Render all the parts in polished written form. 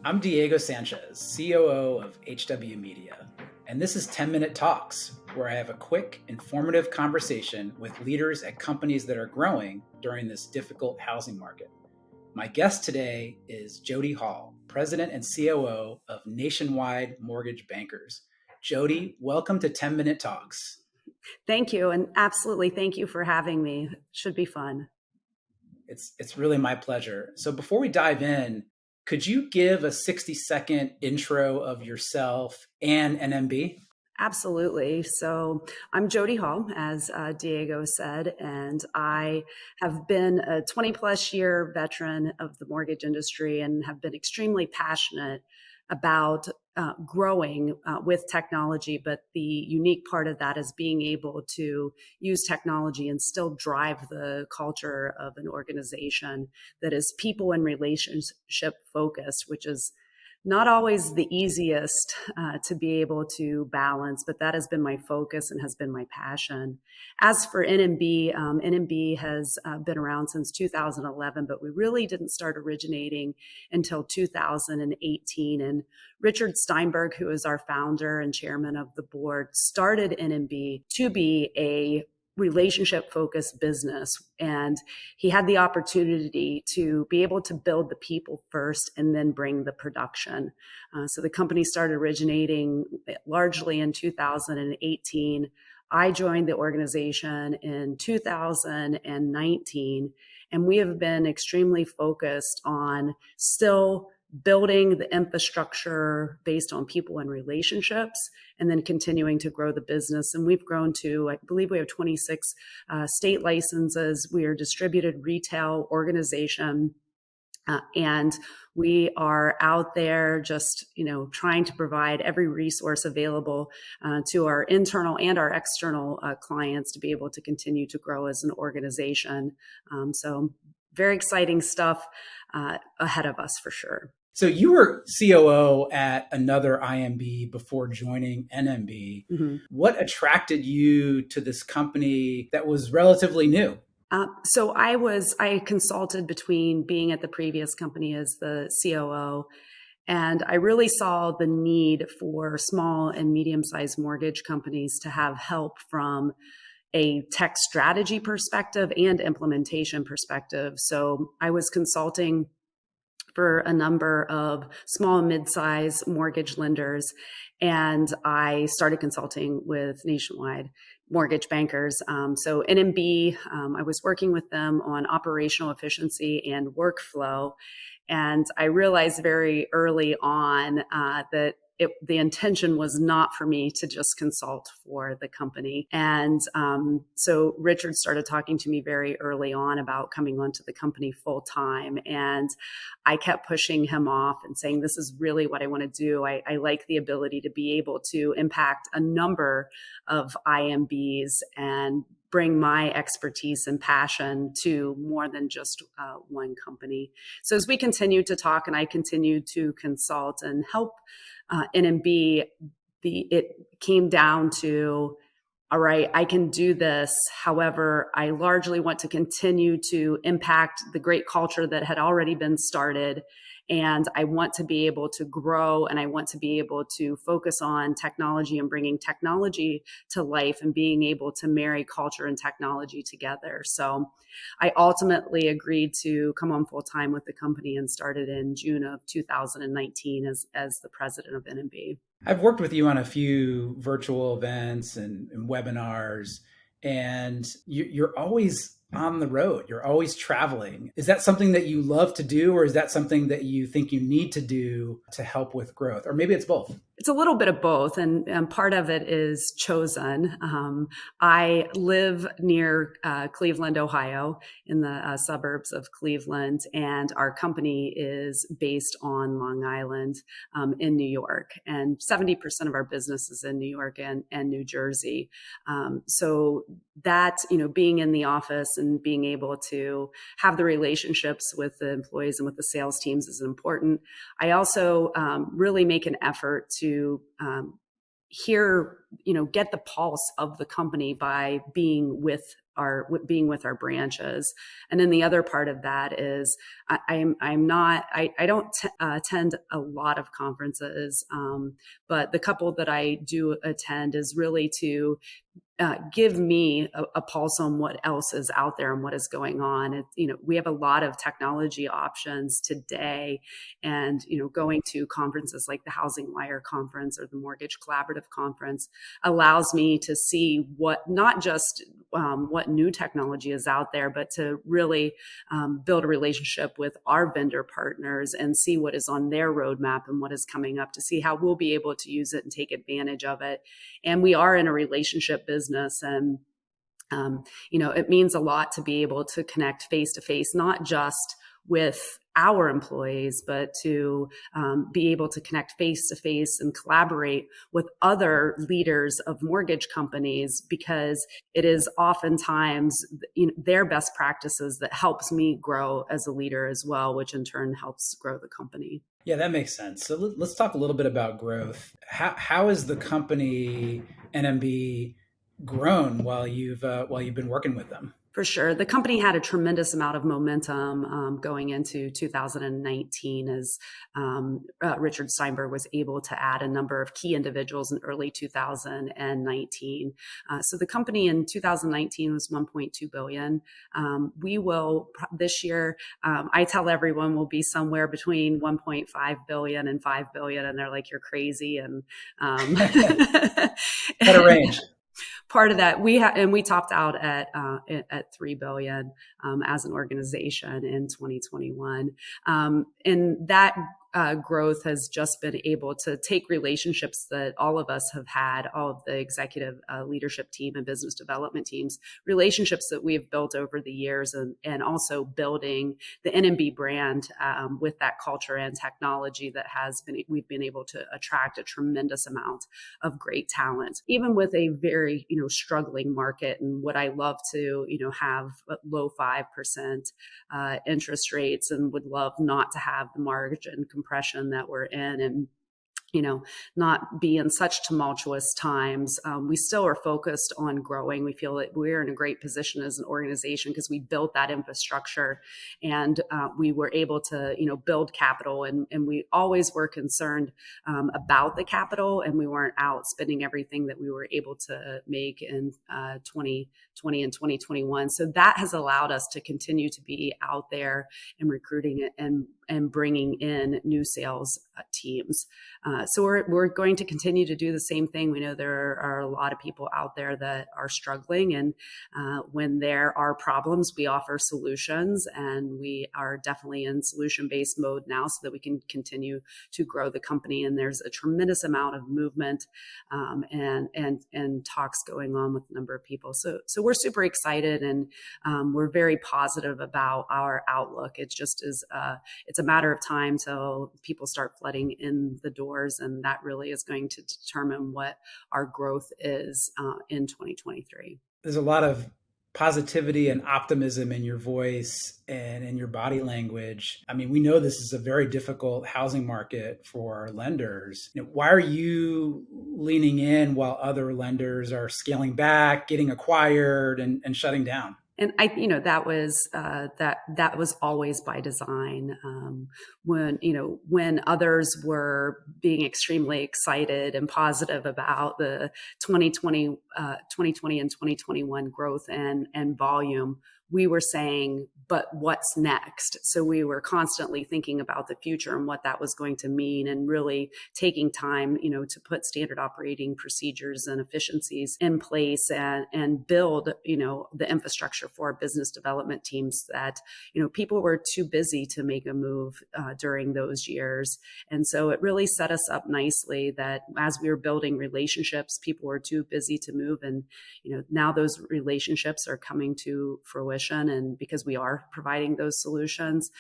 I'm Diego Sanchez, COO of HW Media, and this is 10-Minute Talks, where I have a quick, informative conversation with leaders at companies that are growing during this difficult housing market. My guest today is Jodi Hall, President and COO of Nationwide Mortgage Bankers. Jodi, welcome to 10-Minute Talks. Thank you, and absolutely thank you for having me. Should be fun. It's really my pleasure. So before we dive in, could you give a 60-second intro of yourself and NMB? Absolutely. So I'm Jodi Hall, as Diego said, and I have been a 20 plus year veteran of the mortgage industry and have been extremely passionate about growing with technology. But the unique part of that is being able to use technology and still drive the culture of an organization that is people and relationship focused, which is not always the easiest to be able to balance, but that has been my focus and has been my passion. As for NMB, NMB has been around since 2011, but we really didn't start originating until 2018. And Richard Steinberg, who is our founder and chairman of the board, started NMB to be a relationship focused business. And he had the opportunity to be able to build the people first and then bring the production. So the company started originating largely in 2018. I joined the organization in 2019, and we have been extremely focused on still building the infrastructure based on people and relationships, and then continuing to grow the business. And we've grown to, I believe we have 26 state licenses. We are a distributed retail organization. And we are out there just, trying to provide every resource available to our internal and our external clients to be able to continue to grow as an organization. So very exciting stuff ahead of us for sure. So you were COO at another IMB before joining NMB. Mm-hmm. What attracted you to this company that was relatively new? So I consulted between being at the previous company as the COO, and I really saw the need for small and medium-sized mortgage companies to have help from a tech strategy perspective and implementation perspective. So I was consulting for a number of small and mid-size mortgage lenders, and I started consulting with Nationwide Mortgage Bankers. So NMB, I was working with them on operational efficiency and workflow, and I realized very early on that the intention was not for me to just consult for the company. And so Richard started talking to me very early on about coming onto the company full time. And I kept pushing him off and saying, this is really what I want to do. I like the ability to be able to impact a number of IMBs and bring my expertise and passion to more than just one company. So as we continued to talk and I continued to consult and help NMB, it came down to, all right, I can do this. However, I largely want to continue to impact the great culture that had already been started. And I want to be able to grow, and I want to be able to focus on technology and bringing technology to life and being able to marry culture and technology together. So I ultimately agreed to come on full time with the company and started in June of 2019 as the president of NMB. I've worked with you on a few virtual events and webinars, and you're always on the road. You're always traveling. Is that something that you love to do, or is that something that you think you need to do to help with growth? Or maybe it's both. It's a little bit of both, and part of it is chosen. I live near Cleveland, Ohio, in the suburbs of Cleveland, and our company is based on Long Island in New York, and 70% of our business is in New York and New Jersey. So that, being in the office and being able to have the relationships with the employees and with the sales teams is important. I also really make an effort to hear, get the pulse of the company by being with being with our branches. And then the other part of that is I don't attend a lot of conferences, but the couple that I do attend is really to give me a pulse on what else is out there and what is going on. We have a lot of technology options today, and going to conferences like the HousingWire conference or the Mortgage Collaborative conference allows me to see not just what new technology is out there, but to really build a relationship with our vendor partners and see what is on their roadmap and what is coming up, to see how we'll be able to use it and take advantage of it. And we are in a relationship business, and it means a lot to be able to connect face to face, not just with our employees, but to be able to connect face to face and collaborate with other leaders of mortgage companies, because it is oftentimes their best practices that helps me grow as a leader as well, which in turn helps grow the company. Yeah, that makes sense. So let's talk a little bit about growth. How is the company NMB grown while you've been working with them? For sure. The company had a tremendous amount of momentum going into 2019 as Richard Steinberg was able to add a number of key individuals in early 2019. So the company in 2019 was $1.2 billion. We will, this year, I tell everyone we'll be somewhere between $1.5 billion and $5 billion, and they're like, you're crazy. And What a range. Part of that, we topped out at $3 billion as an organization in 2021, and that growth has just been able to take relationships that all of us have had, all of the executive leadership team and business development teams, relationships that we have built over the years, and also building the NMB brand with that culture and technology that we've been able to attract a tremendous amount of great talent, even with a very struggling market. And what I love to have low 5% interest rates, and would love not to have the margin compression that we're in, and not be in such tumultuous times. We still are focused on growing. We feel that we're in a great position as an organization because we built that infrastructure, and we were able to, build capital. And we always were concerned about the capital, and we weren't out spending everything that we were able to make in 2020 and 2021. So that has allowed us to continue to be out there and recruiting and bringing in new sales teams. So we're going to continue to do the same thing. We know there are a lot of people out there that are struggling, and when there are problems, we offer solutions, and we are definitely in solution-based mode now so that we can continue to grow the company. And there's a tremendous amount of movement and talks going on with a number of people. So we're super excited, and we're very positive about our outlook. It just is it's a matter of time till people start flooding in the doors, and that really is going to determine what our growth is in 2023. There's a lot of positivity and optimism in your voice and in your body language. I mean, we know this is a very difficult housing market for lenders. Why are you leaning in while other lenders are scaling back, getting acquired, and shutting down? And that was always by design. When others were being extremely excited and positive about the 2020 and 2021 growth and volume, we were saying, but what's next? So we were constantly thinking about the future and what that was going to mean, and really taking time, to put standard operating procedures and efficiencies in place, and build, the infrastructure for business development teams that, people were too busy to make a move during those years. And so it really set us up nicely that as we were building relationships, people were too busy to move. And, now those relationships are coming to fruition, and because we are providing those solutions.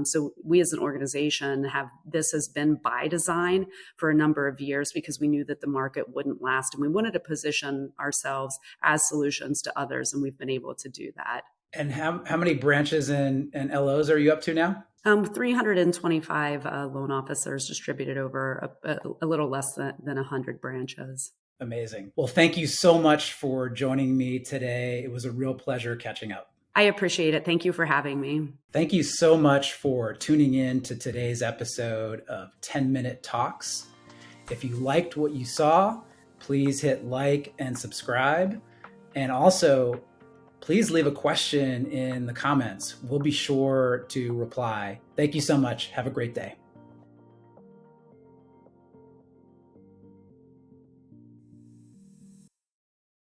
So we as an organization this has been by design for a number of years, because we knew that the market wouldn't last, and we wanted to position ourselves as solutions to others, and we've been able to do that. And how many branches and LOs are you up to now? 325 loan officers distributed over a little less than 100 branches. Amazing. Well, thank you so much for joining me today. It was a real pleasure catching up. I appreciate it. Thank you for having me. Thank you so much for tuning in to today's episode of 10-Minute Talks. If you liked what you saw, please hit like and subscribe. And also, please leave a question in the comments. We'll be sure to reply. Thank you so much. Have a great day.